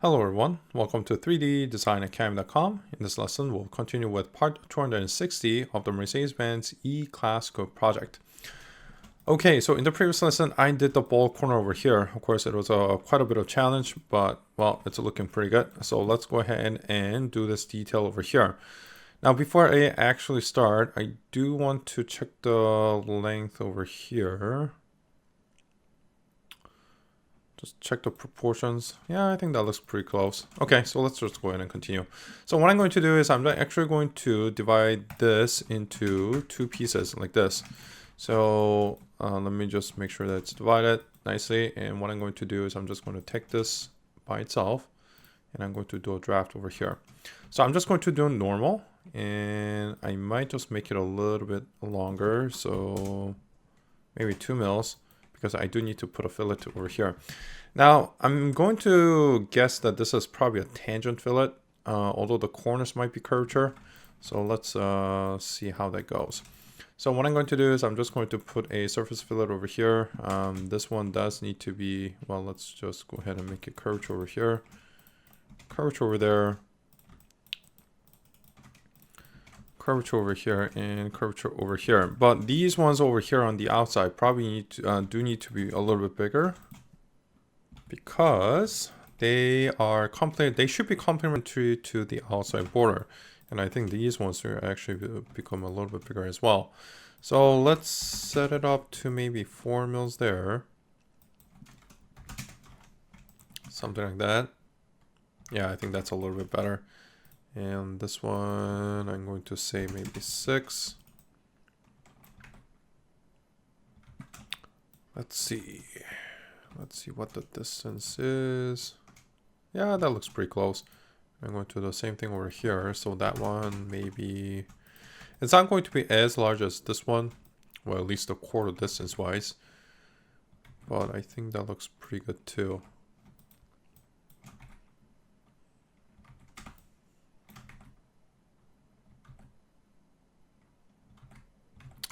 Hello everyone, welcome to 3ddesignacademy.com. In this lesson, we'll continue with part 260 of the Mercedes-Benz E-Class Coupe project. Okay, so in the previous lesson, I did the ball corner over here. Of course, it was quite a bit of challenge, but well, it's looking pretty good. So let's go ahead and do this detail over here. Now, before I actually start, I do want to check the length over here. Just check the proportions. Yeah, I think that looks pretty close. Okay, so let's just go ahead and continue. So what I'm going to do is I'm actually going to divide this into two pieces like this. So let me just make sure that it's divided nicely. And what I'm going to do is I'm just going to take this by itself and I'm going to do a draft over here. So I'm just going to do normal and I might just make it a little bit longer. So maybe 2 mils. Because I do need to put a fillet over here. Now, I'm going to guess that this is probably a tangent fillet, although the corners might be curvature. So let's see how that goes. So what I'm going to do is I'm just going to put a surface fillet over here. This one does need to be, well, let's just go ahead and make it curvature over here. Curvature over there. Curvature over here and curvature over here, but these ones over here on the outside probably need to, do need to be a little bit bigger because they should be complementary to the outside border, and I think these ones will actually become a little bit bigger as well. So let's set it up to maybe 4 mils there, something like that. Yeah, I think that's a little bit better. And this one, I'm going to say maybe 6. Let's see what the distance is. Yeah, that looks pretty close. I'm going to do the same thing over here. So that one, maybe, it's not going to be as large as this one. Well, at least a quarter distance wise. But I think that looks pretty good too.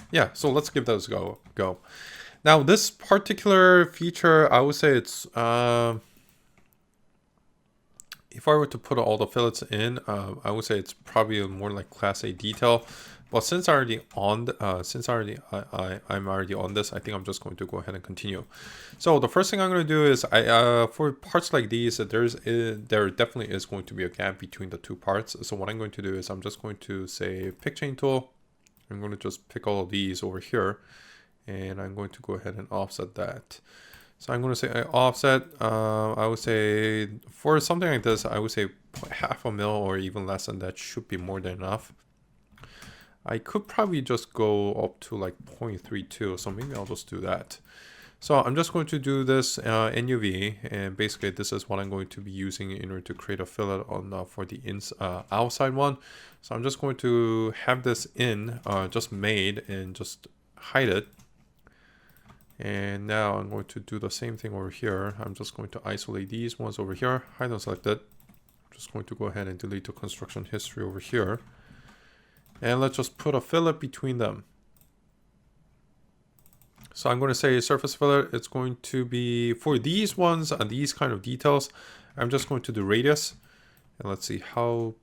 Yeah, so let's give those a go. Now, this particular feature, I would say it's, if I were to put all the fillets in, I would say it's probably more like Class A detail. But since I'm already on this, I think I'm just going to go ahead and continue. So the first thing I'm going to do is, for parts like these, there definitely is going to be a gap between the two parts. So what I'm going to do is I'm just going to say pick chain tool. I'm going to just pick all of these over here and I'm going to go ahead and offset that. So I'm going to say offset, I would say for something like this, I would say 0.5 mil or even less than that should be more than enough. I could probably just go up to like 0.32, so maybe I'll just do that. So I'm just going to do this NUV, and basically this is what I'm going to be using in order to create a fillet on for the outside one. So I'm just going to have this just made and just hide it. And now I'm going to do the same thing over here. I'm just going to isolate these ones over here, hide them selected. I'm just going to go ahead and delete the construction history over here. And let's just put a fillet between them. So I'm going to say surface fillet. It's going to be for these ones and these kind of details. I'm just going to do radius. And let's see how,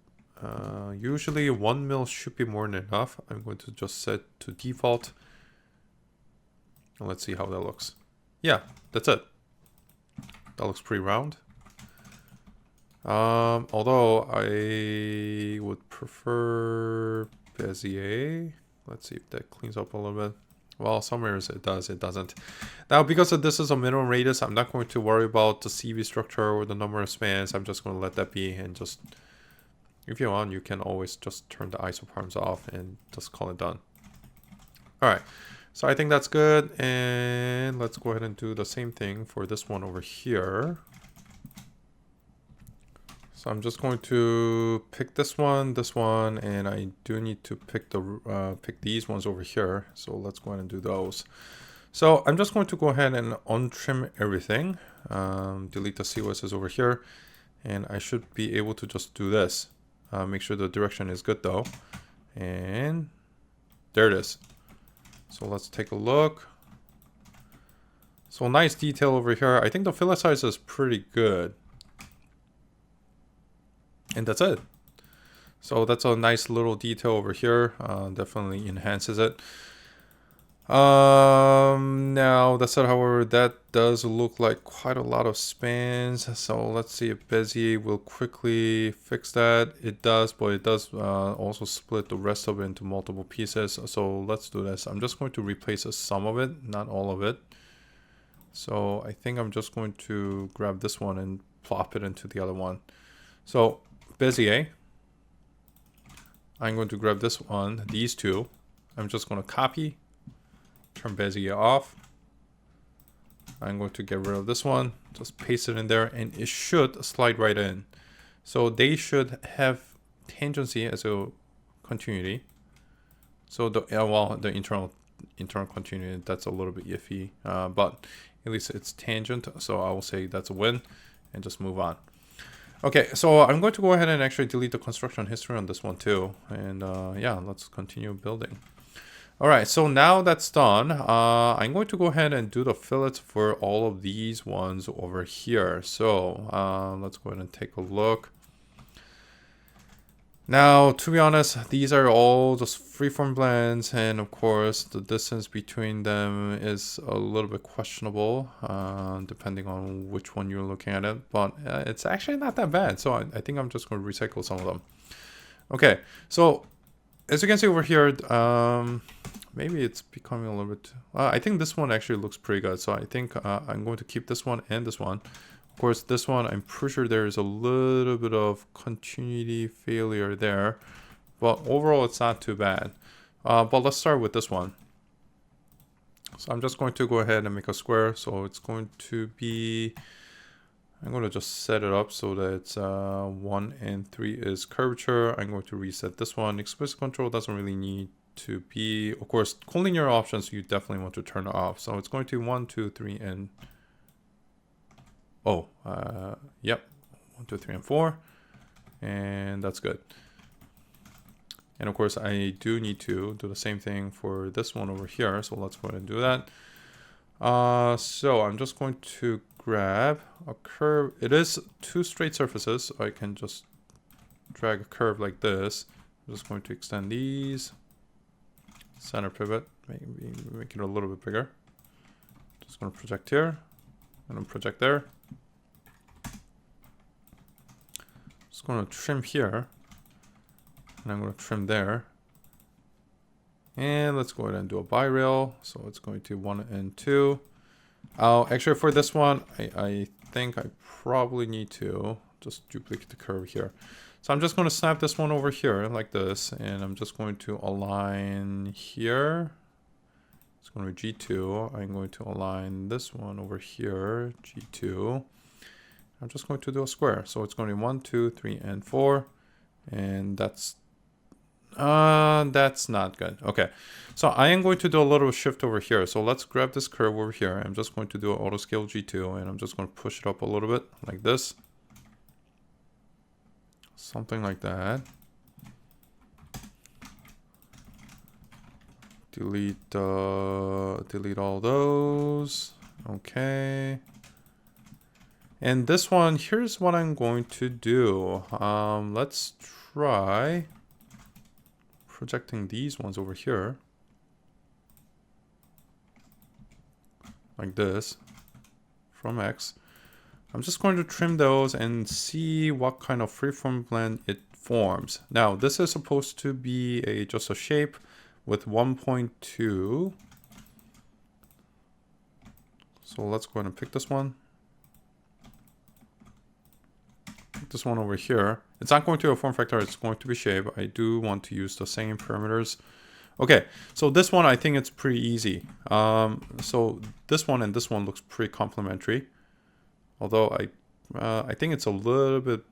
usually 1 mil should be more than enough. I'm going to just set to default. And let's see how that looks. Yeah, that's it. That looks pretty round. Although I would prefer Bezier. Let's see if that cleans up a little bit. Well, some areas it does, it doesn't. Now, because this is a minimum radius, I'm not going to worry about the CV structure or the number of spans. I'm just going to let that be, and just, if you want, you can always just turn the isoparms off and just call it done. All right, so I think that's good, and let's go ahead and do the same thing for this one over here. So I'm just going to pick this one, and I do need to pick pick these ones over here. So let's go ahead and do those. So I'm just going to go ahead and untrim everything. Delete the COSs over here, and I should be able to just do this. Make sure the direction is good though, and there it is. So let's take a look. So nice detail over here. I think the fillet size is pretty good. And that's it. So that's a nice little detail over here. Definitely enhances it. Now that said, however, that does look like quite a lot of spans. So let's see if Bezier will quickly fix that. It does, but it does also split the rest of it into multiple pieces. So let's do this. I'm just going to replace some of it, not all of it. So I think I'm just going to grab this one and plop it into the other one. So Bezier, I'm going to grab this one, these two. I'm just going to copy, turn Bezier off. I'm going to get rid of this one, just paste it in there, and it should slide right in. So they should have tangency as a continuity. So the well, the internal continuity, that's a little bit iffy, but at least it's tangent. So I will say that's a win, and just move on. Okay, so I'm going to go ahead and actually delete the construction history on this one too. And yeah, let's continue building. All right, so now that's done, I'm going to go ahead and do the fillets for all of these ones over here. So let's go ahead and take a look. Now, to be honest, these are all just freeform blends, and of course the distance between them is a little bit questionable, depending on which one you're looking at it, but it's actually not that bad. So I think I'm just going to recycle some of them. Okay, so as you can see over here, maybe it's becoming a little bit, I think this one actually looks pretty good. So I think I'm going to keep this one and this one. Of course, this one, I'm pretty sure there is a little bit of continuity failure there, but overall it's not too bad. But let's start with this one. So I'm just going to go ahead and make a square. So it's going to be, I'm going to just set it up so that it's 1 and 3 is curvature. I'm going to reset this one. Explicit control doesn't really need to be, of course, collinear options you definitely want to turn off. So it's going to be 1, 2, 3, and yep, 1, 2, 3, and 4, and that's good. And of course, I do need to do the same thing for this one over here. So let's go ahead and do that. So I'm just going to grab a curve. It is 2 straight surfaces, so I can just drag a curve like this. I'm just going to extend these, center pivot, maybe make it a little bit bigger. Just going to project here, and then project there. Just going to trim here, and I'm going to trim there. And let's go ahead and do a bi-rail. So it's going to 1 and 2. Actually, for this one, I think I probably need to just duplicate the curve here. So I'm just going to snap this one over here like this, and I'm just going to align here. It's going to be G2. I'm going to align this one over here, G2. I'm just going to do a square. So it's going to be 1, 2, 3, and 4. And that's not good. Okay, so I am going to do a little shift over here. So let's grab this curve over here. I'm just going to do an auto scale G2, and I'm just going to push it up a little bit like this. Something like that. Delete all those. Okay. And this one, here's what I'm going to do. Let's try projecting these ones over here. Like this. From X. I'm just going to trim those and see what kind of freeform blend it forms. Now, this is supposed to be just a shape with 1.2. So let's go ahead and pick this one. Pick this one over here. It's not going to be a form factor, it's going to be shape. I do want to use the same parameters. Okay, so this one, I think it's pretty easy. So this one and this one looks pretty complementary. Although I think it's a little bit.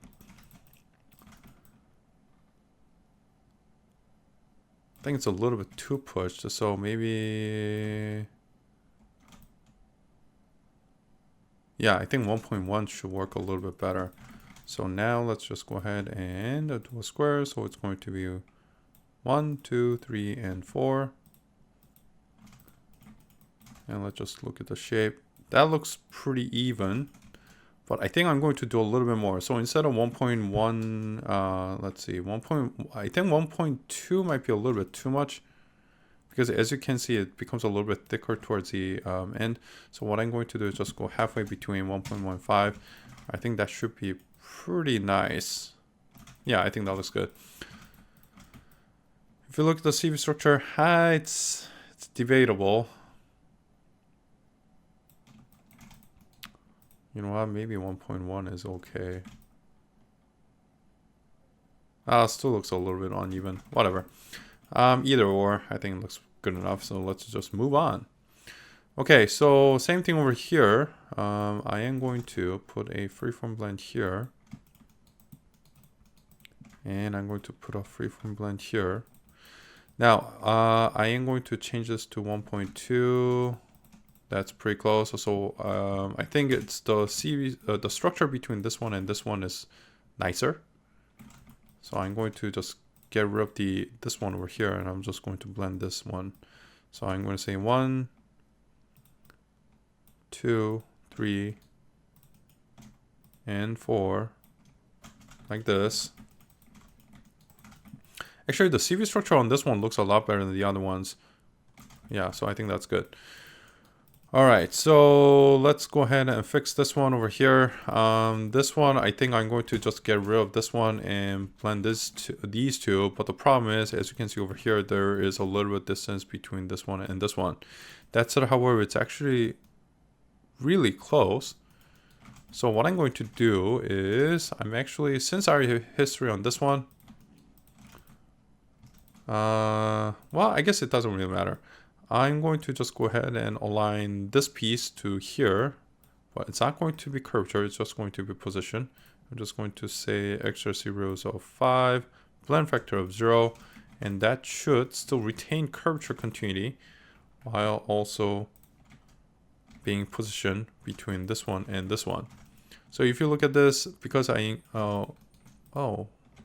I think it's a little bit too pushed. So maybe. Yeah, I think 1.1 should work a little bit better. So now let's just go ahead and do a square. So it's going to be 1, 2, 3, and 4. And let's just look at the shape. That looks pretty even. But I think I'm going to do a little bit more. So instead of 1.1, let's see, I think 1.2 might be a little bit too much, because as you can see, it becomes a little bit thicker towards the end. So what I'm going to do is just go halfway between 1.15. I think that should be pretty nice. Yeah, I think that looks good. If you look at the CV structure, it's debatable. You know what? Maybe 1.1 is okay. Still looks a little bit uneven. Whatever. Either or, I think it looks good enough. So let's just move on. Okay, so same thing over here. I am going to put a freeform blend here. And I'm going to put a freeform blend here. Now, I am going to change this to 1.2. That's pretty close. So I think it's the the structure between this one and this one is nicer. So I'm going to just get rid of this one over here, and I'm just going to blend this one. So I'm going to say 1, 2, 3, and 4, like this. Actually, the CV structure on this one looks a lot better than the other ones. Yeah, so I think that's good. All right, so let's go ahead and fix this one over here. This one, I think I'm going to just get rid of this one and blend these two. But the problem is, as you can see over here, there is a little bit distance between this one and this one. That said, however, it's actually really close. So what I'm going to do is, since I already have history on this one, well, I guess it doesn't really matter. I'm going to just go ahead and align this piece to here, but it's not going to be curvature, it's just going to be position. I'm just going to say XRC rows of 5, blend factor of 0, and that should still retain curvature continuity while also being positioned between this one and this one. So if you look at this, because oh,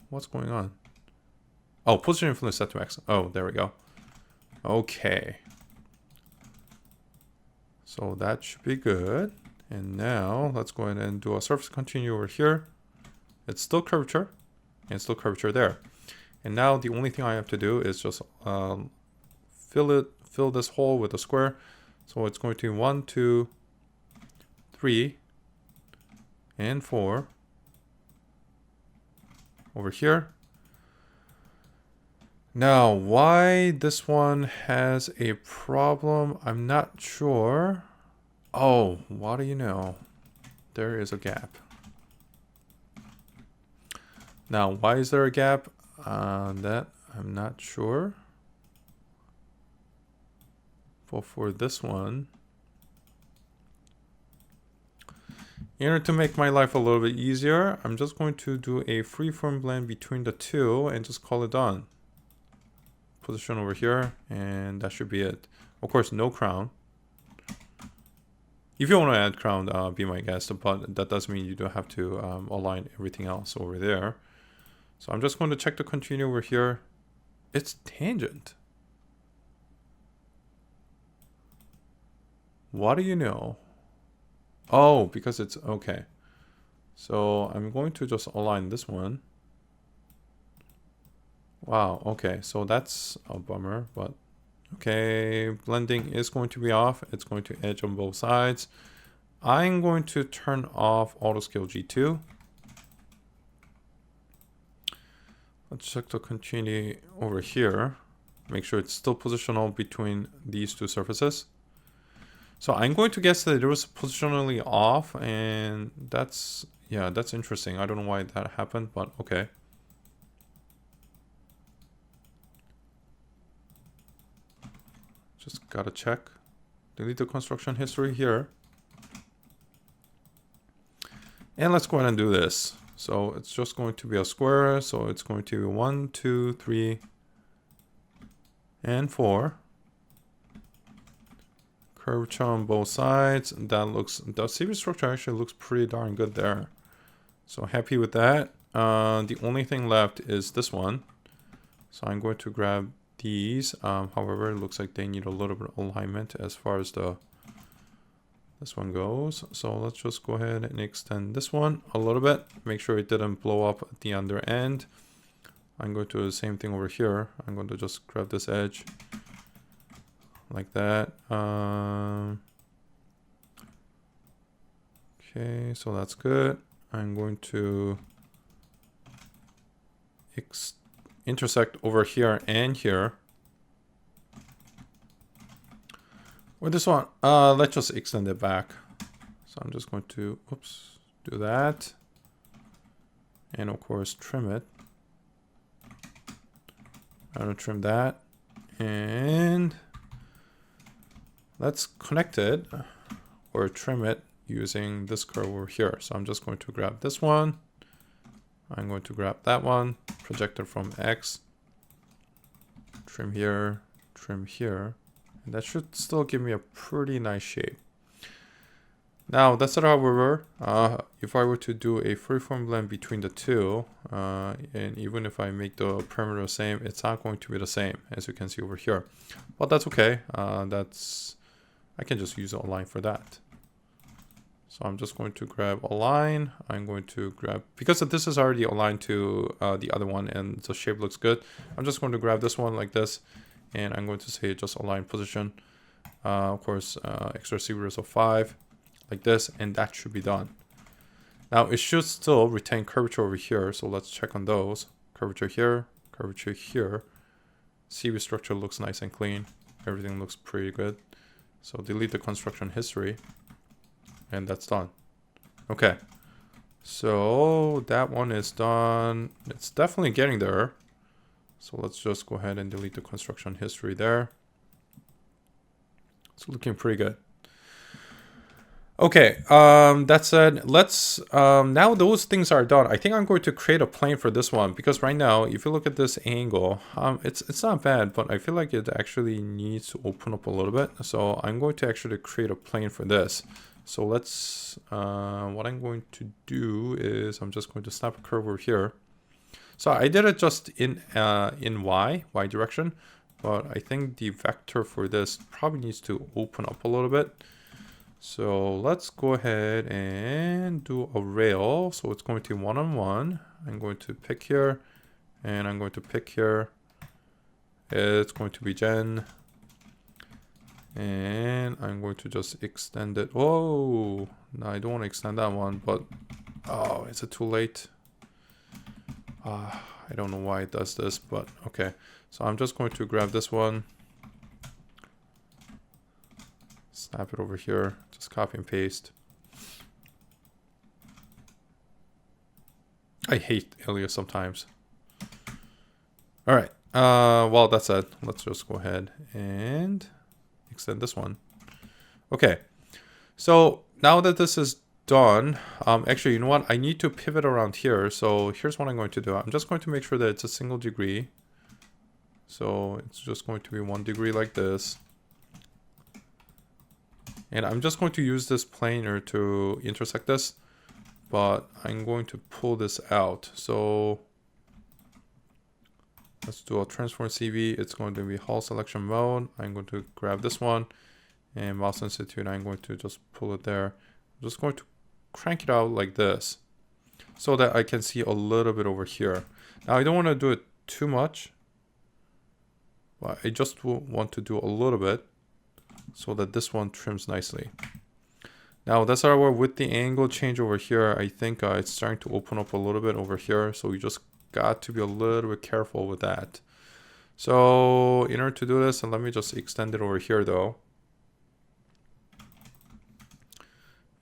what's going on? Oh, position influence set to X. Oh, there we go. Okay. So that should be good. And now let's go ahead and do a surface continue over here. It's still curvature and still curvature there. And now the only thing I have to do is just fill this hole with a square. So it's going to be 1, 2, 3, and 4 over here. Now, why this one has a problem, I'm not sure. Oh, what do you know? There is a gap. Now, why is there a gap? That I'm not sure. But for this one, in order to make my life a little bit easier, I'm just going to do a freeform blend between the two and just call it done. Position over here, and that should be it. Of course, no crown. If you want to add crown, be my guest, but that does mean you don't have to align everything else over there. So I'm just going to check the continue over here. It's tangent. What do you know? Oh, because it's okay. So I'm going to just align this one. Wow, okay, so that's a bummer, but okay, blending is going to be off. It's going to edge on both sides. I'm going to turn off auto scale G2. Let's check the continuity over here. Make sure it's still positional between these two surfaces. So I'm going to guess that it was positionally off, and that's interesting. I don't know why that happened, but okay. Just gotta check. Delete the construction history here. And let's go ahead and do this. So it's just going to be a square. So it's going to be 1, 2, 3, and 4. Curvature on both sides. The CV structure actually looks pretty darn good there. So happy with that. The only thing left is this one. So I'm going to grab these. However, it looks like they need a little bit of alignment as far as the This one goes. So let's just go ahead and extend this one a little bit. Make sure it didn't blow up at the under end. I'm going to do the same thing over here. I'm going to just grab this edge like that. Okay, so that's good. I'm going to intersect over here and here. With this one, let's just extend it back. So I'm just going to, oops, do that. And of course, trim it. I'm going to trim that. And let's connect it or trim it using this curve over here. So I'm just going to grab this one. I'm going to grab that one, project it from X, trim here, and that should still give me a pretty nice shape. Now that's it, however, if I were to do a freeform blend between the two, and even if I make the parameter the same, it's not going to be the same, as you can see over here. But that's okay, I can just use a line for that. So I'm just going to grab a line. I'm going to grab, because this is already aligned to the other one and the shape looks good, I'm just going to grab this one like this, and I'm going to say just align position. Of course, extra receivers of 5, like this, and that should be done. Now it should still retain curvature over here, so let's check on those. Curvature here, curvature here. CV structure looks nice and clean. Everything looks pretty good. So delete the construction history. And that's done. Okay, so that one is done. It's definitely getting there. So let's just go ahead and delete the construction history there. It's looking pretty good. Okay, that said, let's now those things are done. I think I'm going to create a plane for this one, because right now, if you look at this angle, it's not bad, but I feel like it actually needs to open up a little bit. So I'm going to actually create a plane for this. So let's, what I'm going to do is I'm just going to snap a curve over here. So I did it just in Y direction, but I think the vector for this probably needs to open up a little bit. So let's go ahead and do a rail. So it's going to be 1-on-1. I'm going to pick here, and I'm going to pick here. It's going to be gen. And I'm going to just extend it. Oh, no, I don't want to extend that one, but oh, is it too late? I don't know why it does this, but okay. So I'm just going to grab this one, snap it over here, just copy and paste. I hate Alias sometimes. All right. Well, that's it. Let's just go ahead and extend this one. Okay, so now that this is done, actually, you know what? I need to pivot around here. So here's what I'm going to do. I'm just going to make sure that it's a single degree. So it's just going to be 1 degree like this. And I'm just going to use this planer to intersect this, but I'm going to pull this out. So let's do a transform CV. It's going to be hull selection mode. I'm going to grab this one, and mouse institute, I'm going to just pull it there. I'm just going to crank it out like this so that I can see a little bit over here. Now I don't want to do it too much, but I just want to do a little bit so that this one trims nicely. Now that's our with the angle change over here. I think it's starting to open up a little bit over here, so we just got to be a little bit careful with that. So in order to do this, and let me just extend it over here though.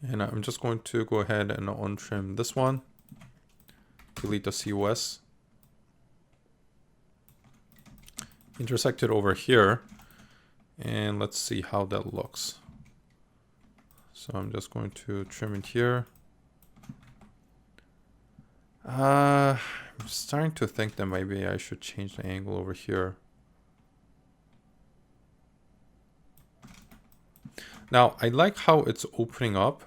And I'm just going to go ahead and untrim this one. Delete the COS. Intersect it over here. And let's see how that looks. So I'm just going to trim it here. I'm starting to think that maybe I should change the angle over here. Now, I like how it's opening up,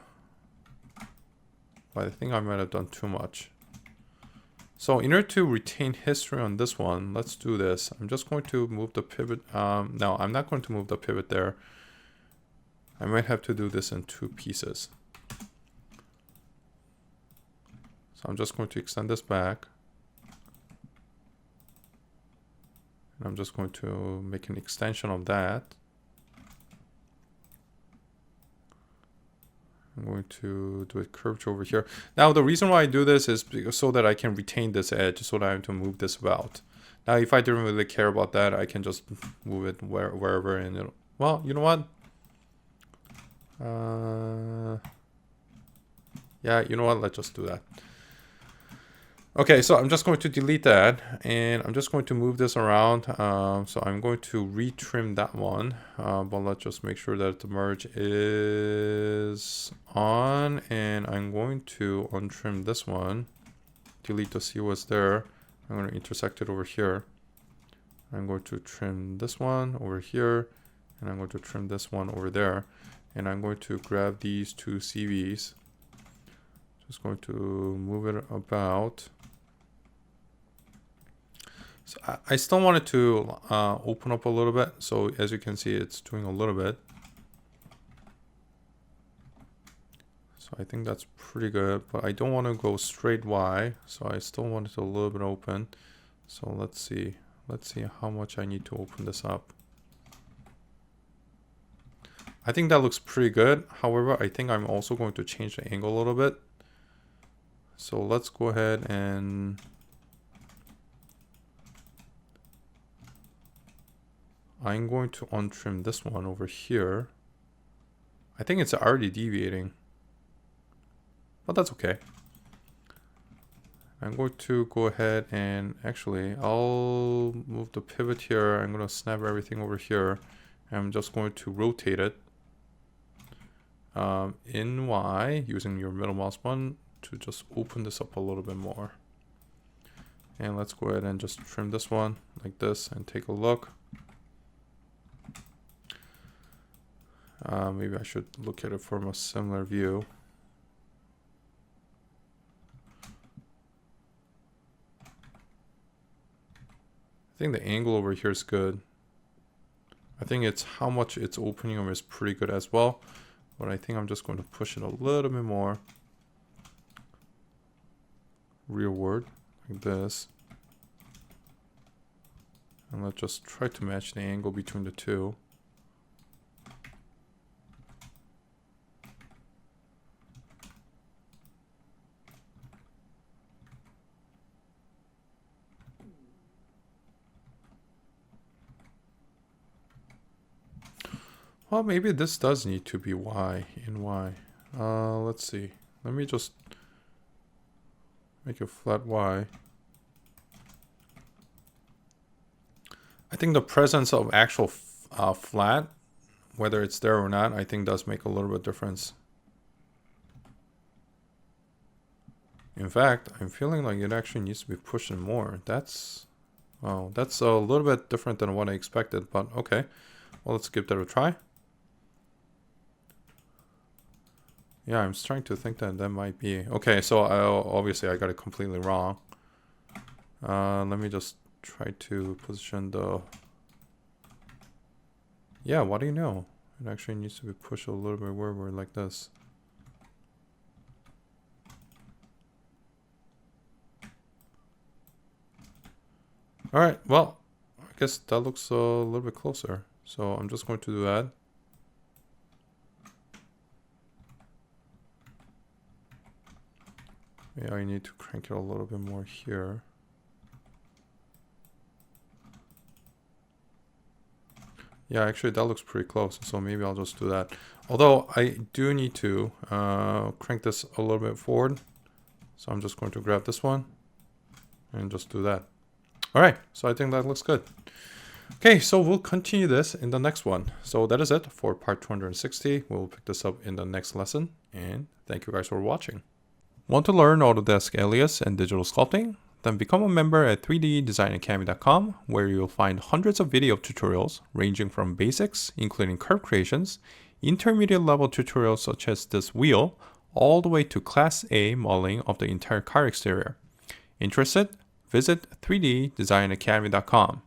but I think I might have done too much. So in order to retain history on this one, let's do this. I'm just going to move the pivot. No, I'm not going to move the pivot there. I might have to do this in 2 pieces. So I'm just going to extend this back. And I'm just going to make an extension of that. I'm going to do a curvature over here. Now, the reason why I do this is because so that I can retain this edge, so that I have to move this about. Now, if I didn't really care about that, I can just move it wherever. And it'll, well, you know what? Yeah, you know what? Let's just do that. Okay, so I'm just going to delete that, and I'm just going to move this around. So I'm going to retrim that one, but let's just make sure that the merge is on, and I'm going to untrim this one, delete the COS there. I'm going to intersect it over here. I'm going to trim this one over here, and I'm going to trim this one over there, and I'm going to grab these 2 CVs. Just going to move it about. So I still want it to open up a little bit. So as you can see, it's doing a little bit. So I think that's pretty good, but I don't want to go straight Y. So I still want it a little bit open. So let's see. Let's see how much I need to open this up. I think that looks pretty good. However, I think I'm also going to change the angle a little bit. So let's go ahead and I'm going to untrim this one over here. I think it's already deviating, but that's okay. I'm going to go ahead and actually I'll move the pivot here. I'm going to snap everything over here. I'm just going to rotate it in Y using your middle mouse button to just open this up a little bit more. And let's go ahead and just trim this one like this and take a look. Maybe I should look at it from a similar view. I think the angle over here is good. I think it's how much it's opening up is pretty good as well. But I think I'm just going to push it a little bit more rearward like this. And let's just try to match the angle between the two. Well, maybe this does need to be Y in Y. Let's see. Let me just make a flat Y. I think the presence of actual flat, whether it's there or not, I think does make a little bit difference. In fact, I'm feeling like it actually needs to be pushed in more. That's a little bit different than what I expected, but okay. Well, let's give that a try. Yeah, I'm starting to think that that might be okay. So obviously I got it completely wrong. Let me just try to position the. Yeah, what do you know? It actually needs to be pushed a little bit forward like this. All right. Well, I guess that looks a little bit closer. So I'm just going to do that. Yeah, I need to crank it a little bit more here. Yeah, actually that looks pretty close, so maybe I'll just do that. Although I do need to crank this a little bit forward. So I'm just going to grab this one and just do that. All right, so I think that looks good. Okay, so we'll continue this in the next one. So that is it for part 260. We'll pick this up in the next lesson, and thank you guys for watching. Want to learn Autodesk Alias and digital sculpting? Then become a member at 3ddesignacademy.com, where you'll find hundreds of video tutorials ranging from basics, including curve creations, intermediate level tutorials such as this wheel, all the way to Class A modeling of the entire car exterior. Interested? Visit 3ddesignacademy.com.